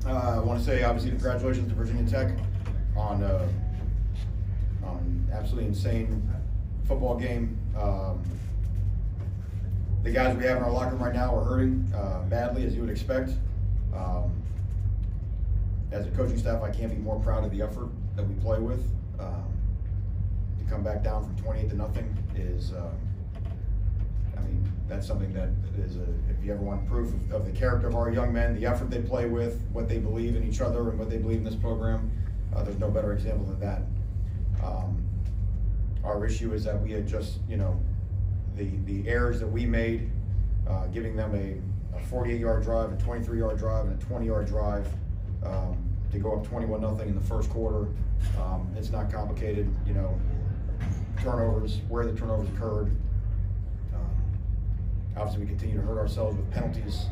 I want to say, obviously, congratulations to Virginia Tech on absolutely insane football game. The guys we have in our locker room right now are hurting badly, as you would expect. As a coaching staff, I can't be more proud of the effort that we play with. To come back down from 28-0 is, I mean, that's something that is, if you ever want proof of the character of our young men, the effort they play with, what they believe in each other and what they believe in this program, there's no better example than that. Our issue is that we had just, you know, the errors that we made, giving them a 48-yard drive, a 23-yard drive, and a 20-yard drive to go up 21-0 in the first quarter. It's not complicated, you know, turnovers, where the turnovers occurred. Obviously, we continue to hurt ourselves with penalties.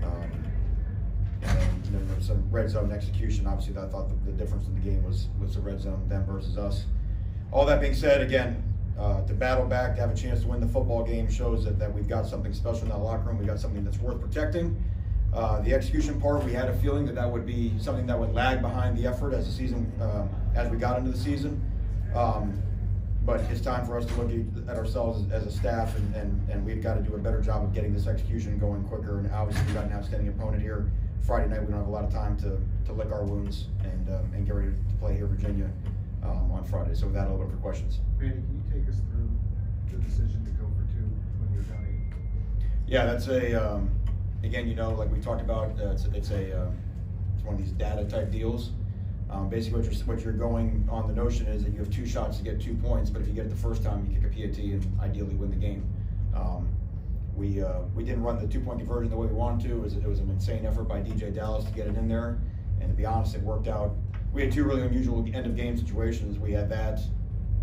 And then there was some red zone execution. Obviously, I thought the difference in the game was the red zone, them versus us. All that being said, again, to battle back, to have a chance to win the football game shows that we've got something special in that locker room. We got something that's worth protecting. The execution part, we had a feeling that would be something that would lag behind the effort as the season, as we got into the season. But it's time for us to look at ourselves as a staff, and we've got to do a better job of getting this execution going quicker. And obviously, we've got an outstanding opponent here. Friday night, we don't have a lot of time to lick our wounds and get ready to play here, Virginia, on Friday. So with that, I'll open for questions. Manny, can you take us through the decision to go for 2 when you're down 8? Yeah, that's again, you know, like we talked about, it's one of these data type deals. Basically, what you're going on, the notion is that you have 2 shots to get 2 points, but if you get it the first time, you kick a PAT and ideally win the game. We didn't run the 2-point conversion the way we wanted to. It was an insane effort by Dallas to get it in there, and to be honest, it worked out. We had 2 really unusual end of game situations. We had that,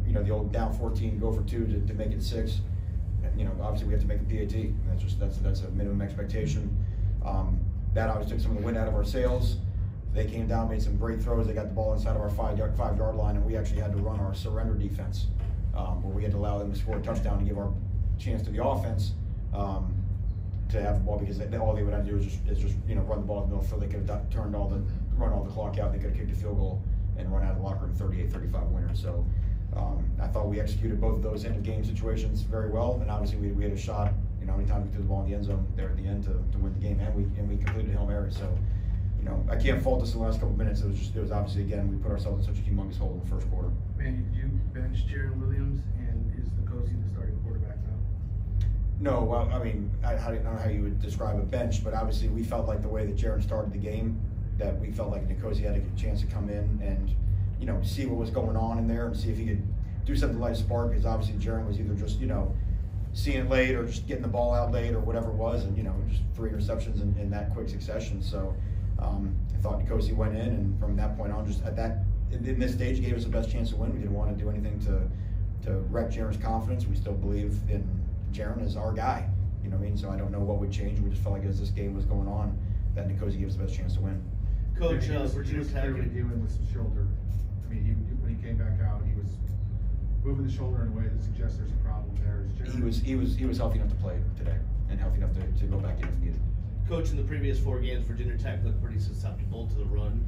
you know, the old down 14, go for 2 to make it 6. And, you know, obviously we have to make a PAT. That's a minimum expectation. That obviously took some of the wind out of our sails. They came down, made some great throws. They got the ball inside of our 5-yard line, and we actually had to run our surrender defense, where we had to allow them to score a touchdown to give our chance to the offense to have the ball, because all they would have to do is just you know, run the ball in the middle, so they could have run all the clock out. They could have kicked a field goal and run out of the locker room 38-35 winner. So I thought we executed both of those end of game situations very well, and obviously we had a shot. You know, anytime we threw the ball in the end zone there at the end to win the game, and we completed Hail Mary. So, you know, I can't fault us in the last couple of minutes. It was obviously, again, we put ourselves in such a humongous hole in the first quarter. Manny, did you bench Jaron Williams, and is Nicosi the starting quarterback now? No, well, I mean, I don't know how you would describe a bench, but obviously we felt like the way that Jaron started the game, that we felt like Nicosi had a good chance to come in and, you know, see what was going on in there and see if he could do something like spark, because obviously Jaron was either just, you know, seeing it late or just getting the ball out late or whatever it was, and, you know, just 3 interceptions in that quick succession. So I thought Nicosi went in, and from that point on, just in this stage, gave us the best chance to win. We didn't want to do anything to wreck Jaron's confidence. We still believe in Jaron as our guy, you know what I mean? So I don't know what would change. We just felt like as this game was going on, that Nicosi gave us the best chance to win. Coach, Virginia Tech clearly dealing with some shoulder. I mean, when he came back out, he was moving the shoulder in a way that suggests there's a problem there. He was healthy enough to play today, and healthy enough to go back in if needed. Coach, in the previous 4 games, Virginia Tech looked pretty susceptible to the run.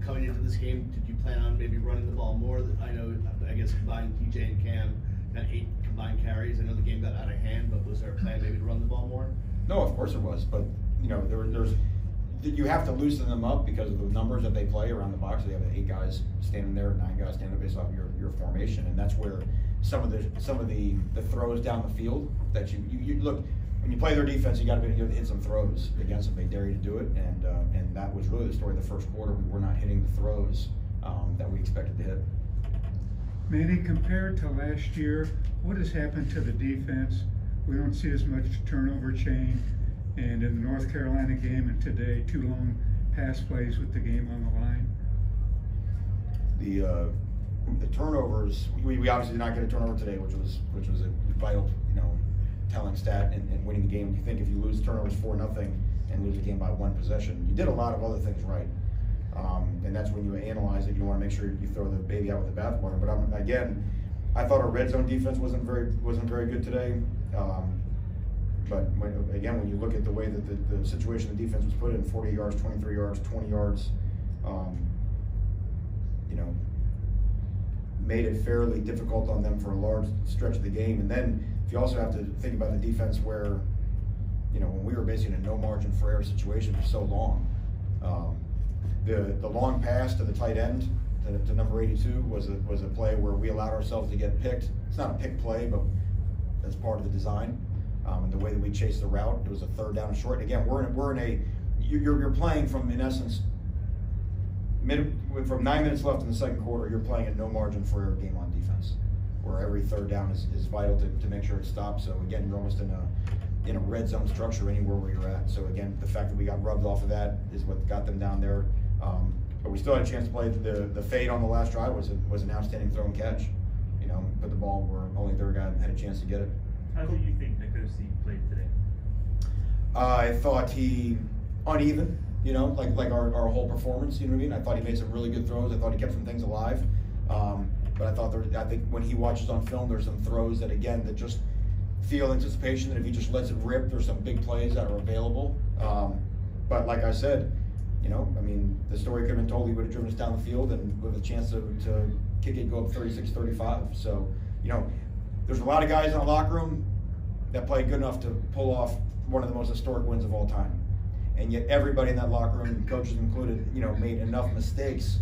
Coming into this game, did you plan on maybe running the ball more? I guess combined DJ and Cam had 8 combined carries. I know the game got out of hand, but was there a plan maybe to run the ball more? No, of course there was, but you know, you have to loosen them up because of the numbers that they play around the box. They have 8 guys standing there, 9 guys standing there based off your formation, and that's where some of the throws down the field that you look. When you play their defense, you got to be able to hit some throws against them. They dare you to do it, and that was really the story of the first quarter. We were not hitting the throws that we expected to hit. Manny, compared to last year, what has happened to the defense? We don't see as much turnover chain, and in the North Carolina game and today, 2 long pass plays with the game on the line. The turnovers, we obviously did not get a turnover today, which was a vital, you know, telling stat in winning the game. You think if you lose turnovers 4-0 and lose the game by 1 possession, you did a lot of other things right. And that's when you analyze it. You want to make sure you throw the baby out with the bathwater. But again, I thought our red zone defense wasn't very good today. But when you look at the way that the situation the defense was put in, 40 yards, 23 yards, 20 yards, you know, made it fairly difficult on them for a large stretch of the game. And then if you also have to think about the defense where, you know, when we were basically in a no margin for error situation for so long, the long pass to the tight end to number 82 was a play where we allowed ourselves to get picked. It's not a pick play, but that's part of the design. And the way that we chased the route, it was a third down and short. And again, you're playing from, in essence, from 9 minutes left in the second quarter, you're playing at no margin for error game on defense, where every third down is vital to make sure it stops. So again, you're almost in a red zone structure anywhere where you're at. So again, the fact that we got rubbed off of that is what got them down there. But we still had a chance to play. The fade on the last drive was an outstanding throw and catch. You know, put the ball where only their guy had a chance to get it. How do you think Nkosi played today? I thought he uneven. You know, like our whole performance. You know what I mean? I thought he made some really good throws. I thought he kept some things alive. But I think when he watches on film, there's some throws that just feel anticipation that if he just lets it rip, there's some big plays that are available. But like I said, you know, I mean, the story could have been told he would have driven us down the field and with a chance to kick it, go up 36-35. So, you know, there's a lot of guys in the locker room that played good enough to pull off one of the most historic wins of all time. And yet everybody in that locker room, coaches included, you know, made enough mistakes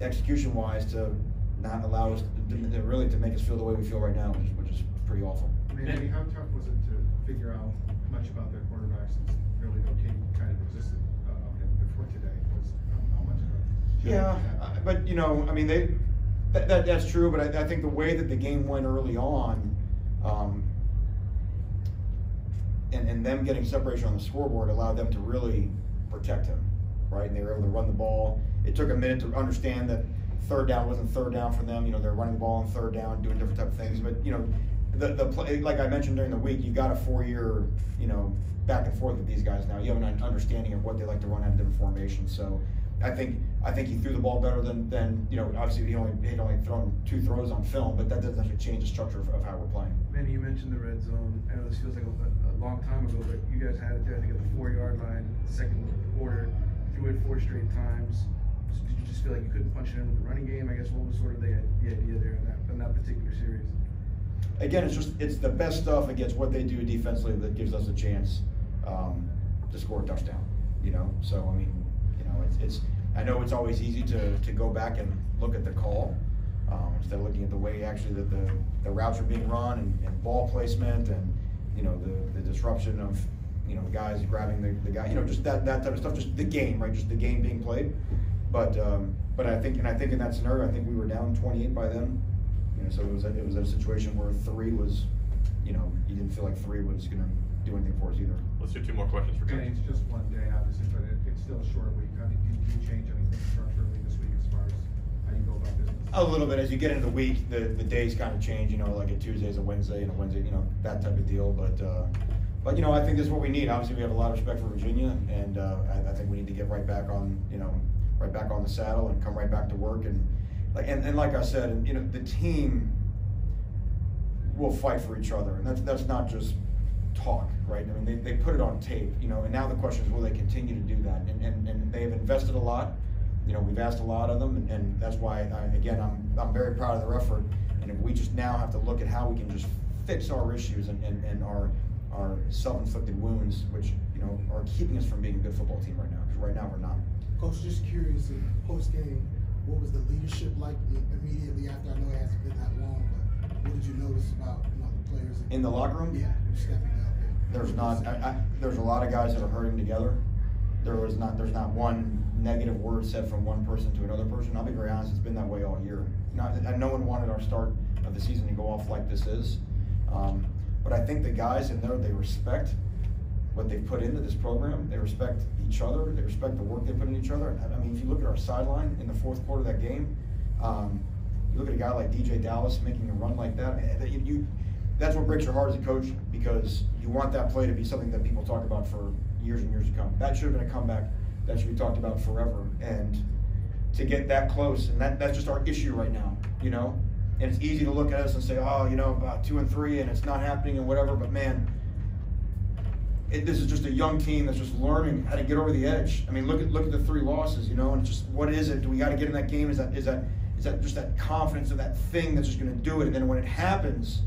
execution-wise to not allow us to really make us feel the way we feel right now, which is pretty awful. Manny, how tough was it to figure out much about their quarterback since really no team kind of existed before today? How much of a Yeah, but you know, I mean, that's true. But I think the way that the game went early on, and them getting separation on the scoreboard allowed them to really protect him, right? And they were able to run the ball. It took a minute to understand that third down wasn't third down for them. You know, they're running the ball on third down, doing different type of things. But you know, the play, like I mentioned during the week, you got a 4-year, you know, back and forth with these guys now. You have an understanding of what they like to run out of different formations. So I think he threw the ball better than you know. Obviously, he'd only thrown 2 throws on film, but that doesn't actually change the structure of how we're playing. Manny, you mentioned the red zone. I know this feels like a long time ago, but you guys had it there, I think, at the 4-yard line, second quarter. Threw it 4 straight times. Did you just feel like you couldn't punch it in with the running game? I guess what was sort of the idea there in that particular series? Again, it's the best stuff against what they do defensively that gives us a chance to score a touchdown. You know, so I mean, you know, I know it's always easy to go back and look at the call instead of looking at the way actually that the routes are being run and ball placement and you know the disruption of you know guys grabbing the guy, you know, just that type of stuff, just the game, right? Just the game being played. But I think in that scenario, I think we were down 28 by then. You know, so it was a situation where 3 was, you know, you didn't feel like 3 was going to do anything for us either. Let's do 2 more questions for Manny, Coach. it's just one day, obviously, but it's still a short week. How did you change anything structurally this week as far as how you go about business? A little bit. As you get into the week, the days kind of change. You know, like a Tuesday's a Wednesday and a Wednesday, you know, that type of deal. But you know, I think this is what we need. Obviously, we have a lot of respect for Virginia, and I think we need to get right back on, you know, right back on the saddle and come right back to work. And like I said, you know, the team will fight for each other, and that's not just talk, right? I mean, they put it on tape, you know, and now the question is, will they continue to do that? And they have invested a lot. You know, we've asked a lot of them, and that's why, I'm very proud of their effort. And if we just now have to look at how we can just fix our issues and our self-inflicted wounds, which, you know, are keeping us from being a good football team right now, because right now we're not. Coach, just curious, in post-game, what was the leadership like immediately after? I know it hasn't been that long, but what did you notice about, you know, the players? In the locker room? Yeah, they're stepping up. There's a lot of guys that are hurting together. There's not one negative word said from one person to another person. I'll be very honest, it's been that way all year. No one wanted our start of the season to go off like this is. But I think the guys in there, they respect what they've put into this program. They respect each other. They respect the work they put in each other. I mean, if you look at our sideline in the 4th quarter of that game, you look at a guy like DJ Dallas making a run like that, that's what breaks your heart as a coach, because you want that play to be something that people talk about for years and years to come. That should have been a comeback that should be talked about forever. And to get that close, and that's just our issue right now, you know? And it's easy to look at us and say, oh, you know, about 2 and 3 and it's not happening and whatever, but man, this is just a young team that's just learning how to get over the edge. I mean, look at the 3 losses, you know, and it's just, what is it? Do we got to get in that game? Is that just that confidence of that thing that's just going to do it? And then when it happens,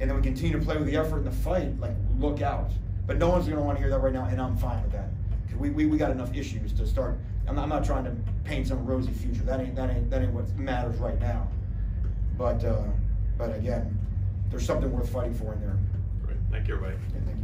and then we continue to play with the effort and the fight, like, look out. But no one's going to want to hear that right now, and I'm fine with that. Because we got enough issues to start. I'm not trying to paint some rosy future. That ain't what matters right now. But again, there's something worth fighting for in there. Great. Thank you, everybody. Yeah, thank you.